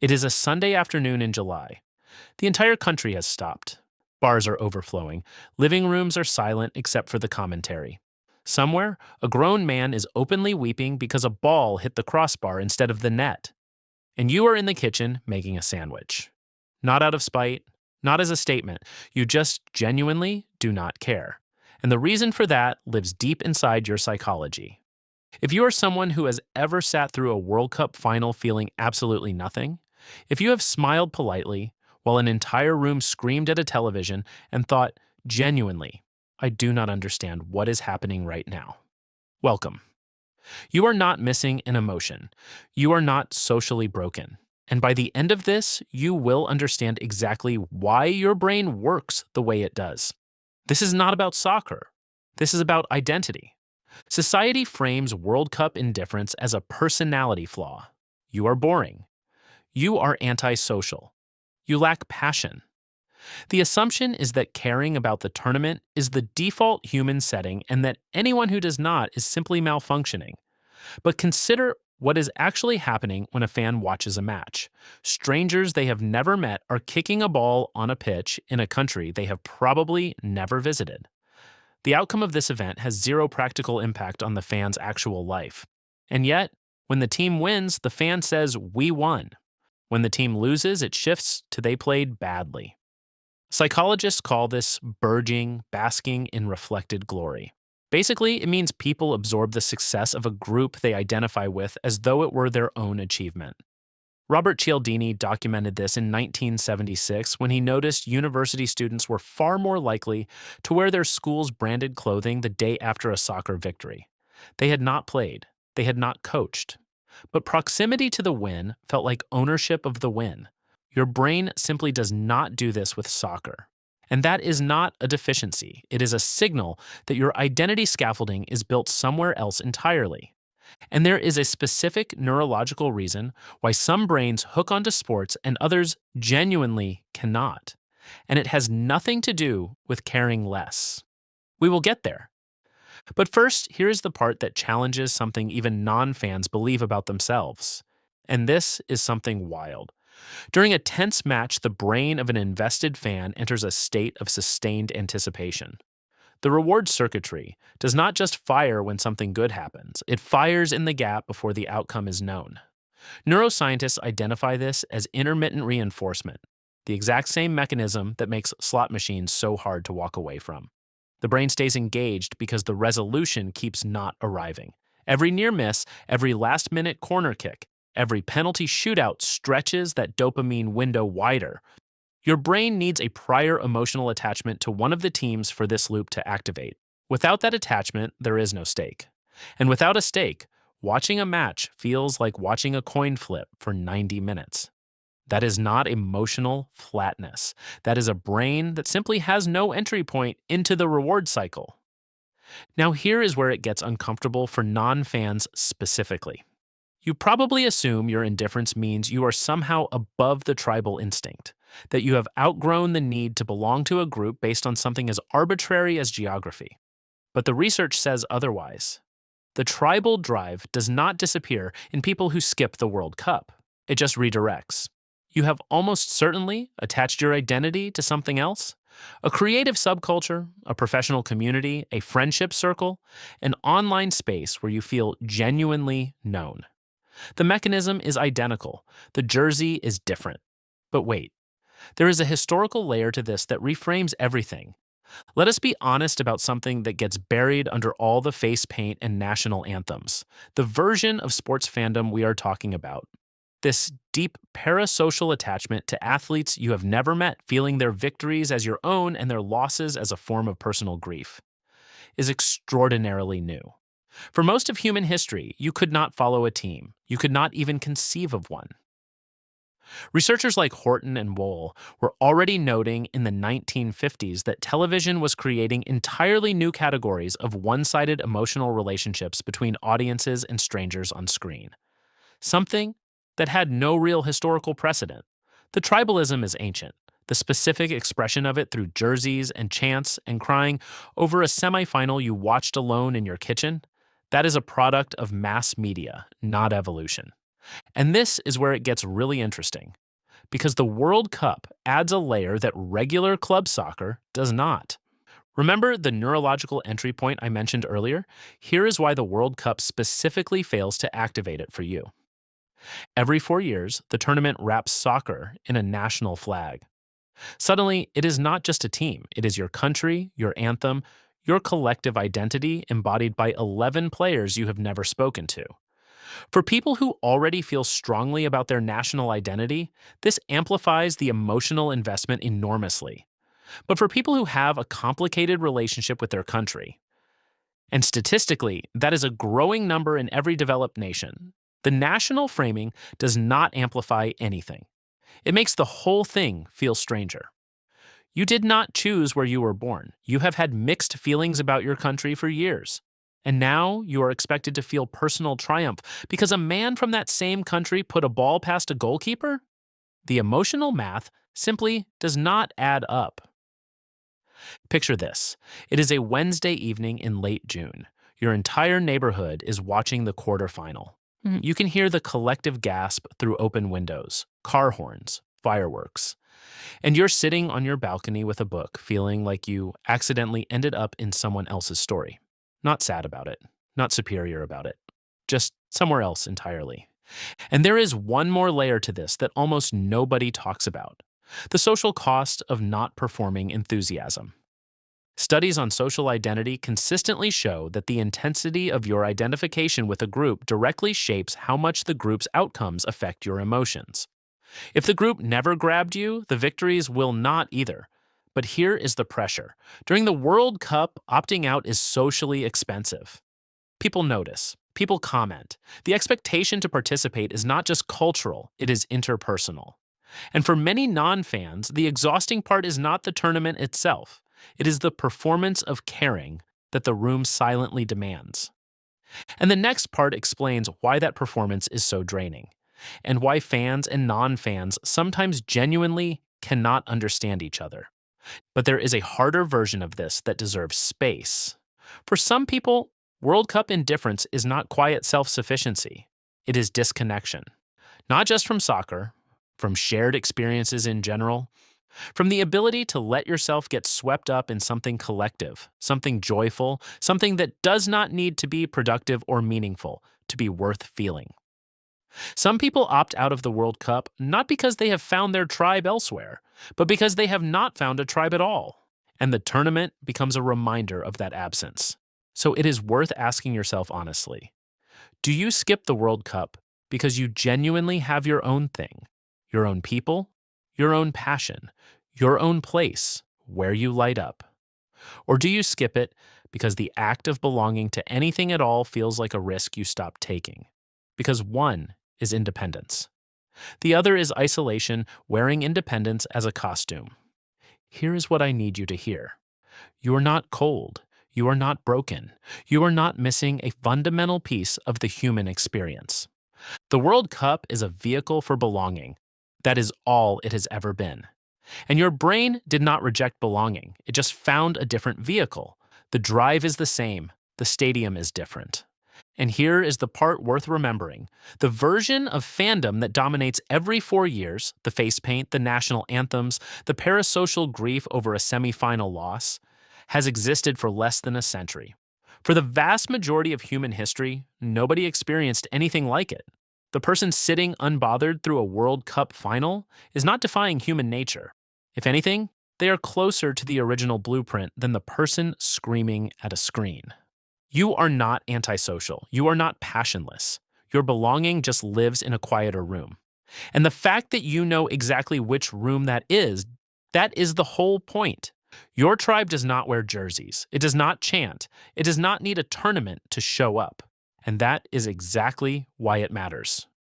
It is a Sunday afternoon in July. The entire country has stopped. Bars are overflowing. Living rooms are silent except for the commentary. Somewhere, a grown man is openly weeping because a ball hit the crossbar instead of the net. And you are in the kitchen making a sandwich. Not out of spite, not as a statement. You just genuinely do not care. And the reason for that lives deep inside your psychology. If you are someone who has ever sat through a World Cup final feeling absolutely nothing, if you have smiled politely while an entire room screamed at a television and thought, genuinely, I do not understand what is happening right now, welcome. You are not missing an emotion. You are not socially broken. And by the end of this, you will understand exactly why your brain works the way it does. This is not about soccer. This is about identity. Society frames World Cup indifference as a personality flaw. You are boring. You are antisocial. You lack passion. The assumption is that caring about the tournament is the default human setting and that anyone who does not is simply malfunctioning. But consider what is actually happening when a fan watches a match. Strangers they have never met are kicking a ball on a pitch in a country they have probably never visited. The outcome of this event has zero practical impact on the fan's actual life. And yet, when the team wins, the fan says, "We won." When the team loses, it shifts to "they played badly." Psychologists call this burgeoning, basking in reflected glory. Basically, it means people absorb the success of a group they identify with as though it were their own achievement. Robert Cialdini documented this in 1976 when he noticed university students were far more likely to wear their school's branded clothing the day after a soccer victory. They had not played, they had not coached. But proximity to the win felt like ownership of the win. Your brain simply does not do this with soccer. And that is not a deficiency. It is a signal that your identity scaffolding is built somewhere else entirely. And there is a specific neurological reason why some brains hook onto sports and others genuinely cannot. And it has nothing to do with caring less. We will get there. But first, here is the part that challenges something even non-fans believe about themselves. And this is something wild. During a tense match, the brain of an invested fan enters a state of sustained anticipation. The reward circuitry does not just fire when something good happens, it fires in the gap before the outcome is known. Neuroscientists identify this as intermittent reinforcement, the exact same mechanism that makes slot machines so hard to walk away from. The brain stays engaged because the resolution keeps not arriving. Every near miss, every last-minute corner kick, every penalty shootout stretches that dopamine window wider. Your brain needs a prior emotional attachment to one of the teams for this loop to activate. Without that attachment, there is no stake. And without a stake, watching a match feels like watching a coin flip for 90 minutes. That is not emotional flatness. That is a brain that simply has no entry point into the reward cycle. Now here is where it gets uncomfortable for non-fans specifically. You probably assume your indifference means you are somehow above the tribal instinct, that you have outgrown the need to belong to a group based on something as arbitrary as geography. But the research says otherwise. The tribal drive does not disappear in people who skip the World Cup. It just redirects. You have almost certainly attached your identity to something else. A creative subculture, a professional community, a friendship circle, an online space where you feel genuinely known. The mechanism is identical. The jersey is different. But wait, there is a historical layer to this that reframes everything. Let us be honest about something that gets buried under all the face paint and national anthems. The version of sports fandom we are talking about. This deep parasocial attachment to athletes you have never met, feeling their victories as your own and their losses as a form of personal grief, is extraordinarily new. For most of human history, you could not follow a team. You could not even conceive of one. Researchers like Horton and Wohl were already noting in the 1950s that television was creating entirely new categories of one-sided emotional relationships between audiences and strangers on screen. Something that had no real historical precedent. The tribalism is ancient. The specific expression of it through jerseys and chants and crying over a semifinal you watched alone in your kitchen, that is a product of mass media, not evolution. And this is where it gets really interesting, because the World Cup adds a layer that regular club soccer does not. Remember the neurological entry point I mentioned earlier? Here is why the World Cup specifically fails to activate it for you. Every 4 years, the tournament wraps soccer in a national flag. Suddenly, it is not just a team, it is your country, your anthem, your collective identity embodied by 11 players you have never spoken to. For people who already feel strongly about their national identity, this amplifies the emotional investment enormously. But for people who have a complicated relationship with their country, and statistically, that is a growing number in every developed nation, the national framing does not amplify anything. It makes the whole thing feel stranger. You did not choose where you were born. You have had mixed feelings about your country for years. And now you are expected to feel personal triumph because a man from that same country put a ball past a goalkeeper? The emotional math simply does not add up. Picture this. It is a Wednesday evening in late June. Your entire neighborhood is watching the quarterfinal. You can hear the collective gasp through open windows, car horns, fireworks. And you're sitting on your balcony with a book, feeling like you accidentally ended up in someone else's story. Not sad about it, not superior about it, just somewhere else entirely. And there is one more layer to this that almost nobody talks about: the social cost of not performing enthusiasm. Studies on social identity consistently show that the intensity of your identification with a group directly shapes how much the group's outcomes affect your emotions. If the group never grabbed you, the victories will not either. But here is the pressure. During the World Cup, opting out is socially expensive. People notice. People comment. The expectation to participate is not just cultural, it is interpersonal. And for many non-fans, the exhausting part is not the tournament itself. It is the performance of caring that the room silently demands. And the next part explains why that performance is so draining, and why fans and non-fans sometimes genuinely cannot understand each other. But there is a harder version of this that deserves space. For some people, World Cup indifference is not quiet self-sufficiency. It is disconnection. Not just from soccer, from shared experiences in general, from the ability to let yourself get swept up in something collective, something joyful, something that does not need to be productive or meaningful to be worth feeling. Some people opt out of the World Cup not because they have found their tribe elsewhere, but because they have not found a tribe at all. And the tournament becomes a reminder of that absence. So it is worth asking yourself honestly, do you skip the World Cup because you genuinely have your own thing, your own people, your own passion, your own place where you light up? Or do you skip it because the act of belonging to anything at all feels like a risk you stop taking? Because one is independence. The other is isolation, wearing independence as a costume. Here is what I need you to hear. You are not cold. You are not broken. You are not missing a fundamental piece of the human experience. The World Cup is a vehicle for belonging. That is all it has ever been. And your brain did not reject belonging. It just found a different vehicle. The drive is the same. The stadium is different. And here is the part worth remembering. The version of fandom that dominates every 4 years, the face paint, the national anthems, the parasocial grief over a semifinal loss, has existed for less than a century. For the vast majority of human history, nobody experienced anything like it. The person sitting unbothered through a World Cup final is not defying human nature. If anything, they are closer to the original blueprint than the person screaming at a screen. You are not antisocial. You are not passionless. Your belonging just lives in a quieter room. And the fact that you know exactly which room that is the whole point. Your tribe does not wear jerseys. It does not chant. It does not need a tournament to show up. And that is exactly why it matters.